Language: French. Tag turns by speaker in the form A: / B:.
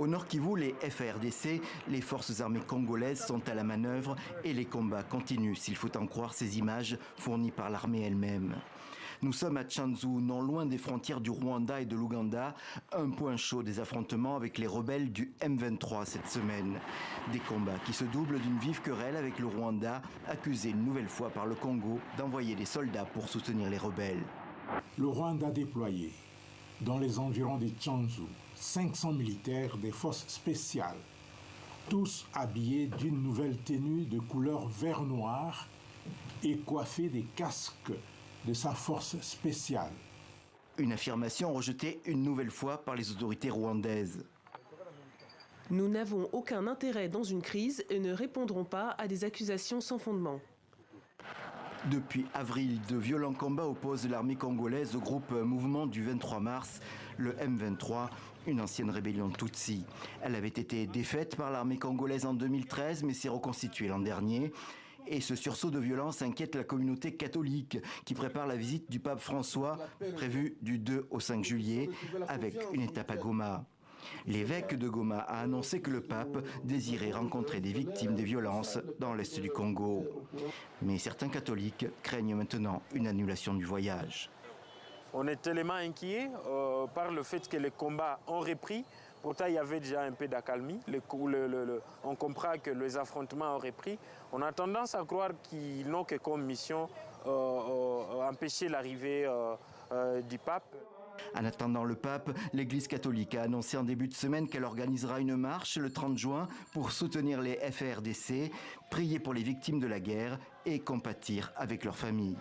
A: Au Nord Kivu, les FARDC, les forces armées congolaises, sont à la manœuvre et les combats continuent, s'il faut en croire ces images fournies par l'armée elle-même. Nous sommes à Tchanzu, non loin des frontières du Rwanda et de l'Ouganda, un point chaud des affrontements avec les rebelles du M23 cette semaine. Des combats qui se doublent d'une vive querelle avec le Rwanda, accusé une nouvelle fois par le Congo d'envoyer des soldats pour soutenir les rebelles.
B: Le Rwanda a déployé dans les environs de Tchanzu 500 militaires des forces spéciales, tous habillés d'une nouvelle tenue de couleur vert-noir et coiffés des casques de sa force spéciale.
A: Une affirmation rejetée une nouvelle fois par les autorités rwandaises.
C: Nous n'avons aucun intérêt dans une crise et ne répondrons pas à des accusations sans fondement.
A: Depuis avril, de violents combats opposent l'armée congolaise au groupe Mouvement du 23 mars, le M23, une ancienne rébellion Tutsi. Elle avait été défaite par l'armée congolaise en 2013, mais s'est reconstituée l'an dernier. Et ce sursaut de violence inquiète la communauté catholique qui prépare la visite du pape François, prévue du 2 au 5 juillet, avec une étape à Goma. L'évêque de Goma a annoncé que le pape désirait rencontrer des victimes des violences dans l'est du Congo. Mais certains catholiques craignent maintenant une annulation du voyage.
D: On est tellement inquiets par le fait que les combats ont repris. Pourtant, il y avait déjà un peu d'accalmie. On comprend que les affrontements ont repris. On a tendance à croire qu'ils n'ont que comme mission empêcher l'arrivée du pape.
A: En attendant le pape, l'Église catholique a annoncé en début de semaine qu'elle organisera une marche le 30 juin pour soutenir les FARDC, prier pour les victimes de la guerre et compatir avec leurs familles.